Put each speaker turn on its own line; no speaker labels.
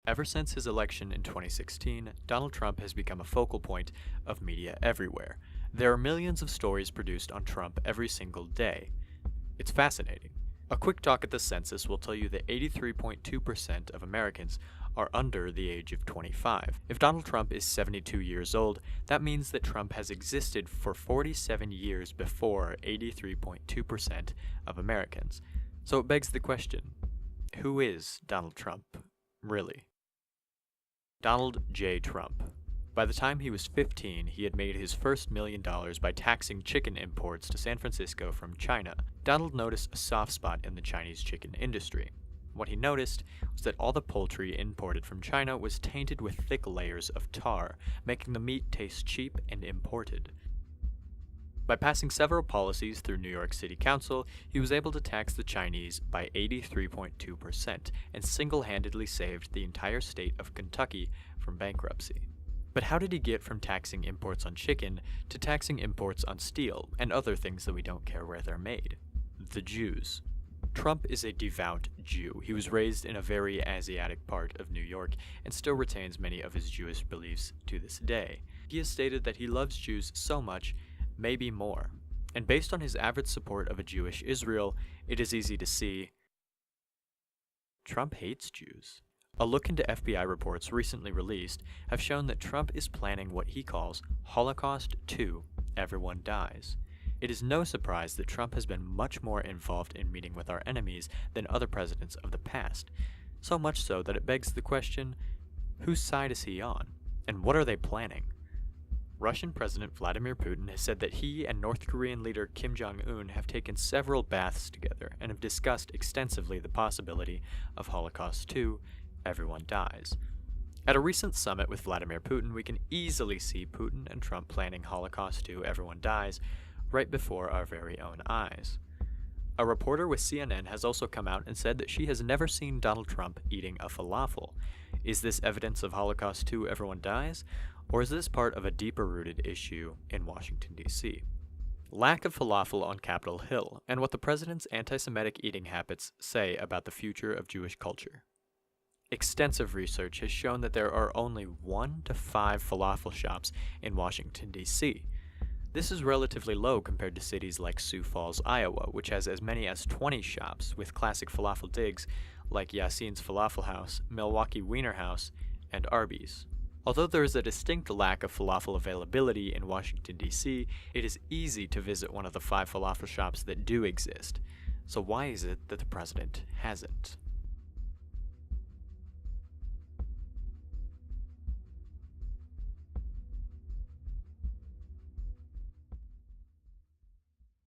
Ever since his election in 2016, Donald Trump has become a focal point of media everywhere. There are millions of stories produced on Trump every single day. It's fascinating. A quick talk at the census will tell you that 83.2% of Americans are under the age of 25. If Donald Trump is 72 years old, that means that Trump has existed for 47 years before 83.2% of Americans. So it begs the question, who is Donald Trump, really? Donald J. Trump. By the time he was 15, he had made his first $1 million by taxing chicken imports to San Francisco from China. Donald noticed a soft spot in the Chinese chicken industry. What he noticed was that all the poultry imported from China was tainted with thick layers of tar, making the meat taste cheap and imported. By passing several policies through New York City Council, he was able to tax the Chinese by 83.2% and single-handedly saved the entire state of Kentucky from bankruptcy. But how did he get from taxing imports on chicken to taxing imports on steel and other things that we don't care where they're made? The Jews. Trump is a devout Jew. He was raised in a very Asiatic part of New York and still retains many of his Jewish beliefs to this day. He has stated that he loves Jews so much, maybe more. And based on his average support of a Jewish Israel, it is easy to see Trump hates Jews. A look into FBI reports recently released have shown that Trump is planning what he calls Holocaust 2, Everyone Dies. It is no surprise that Trump has been much more involved in meeting with our enemies than other presidents of the past, so much so that it begs the question, whose side is he on, and what are they planning? Russian President Vladimir Putin has said that he and North Korean leader Kim Jong-un have taken several baths together and have discussed extensively the possibility of Holocaust 2, Everyone Dies. At a recent summit with Vladimir Putin, we can easily see Putin and Trump planning Holocaust 2, Everyone Dies right before our very own eyes. A reporter with CNN has also come out and said that she has never seen Donald Trump eating a falafel. Is this evidence of Holocaust 2, Everyone Dies? Or is this part of a deeper-rooted issue in Washington, D.C.? Lack of falafel on Capitol Hill, and what the president's anti-Semitic eating habits say about the future of Jewish culture. Extensive research has shown that there are only 1 to 5 falafel shops in Washington, D.C. This is relatively low compared to cities like Sioux Falls, Iowa, which has as many as 20 shops with classic falafel digs like Yassine's Falafel House, Milwaukee Wiener House, and Arby's. Although there is a distinct lack of falafel availability in Washington, D.C., it is easy to visit one of the 5 falafel shops that do exist. So why is it that the president hasn't?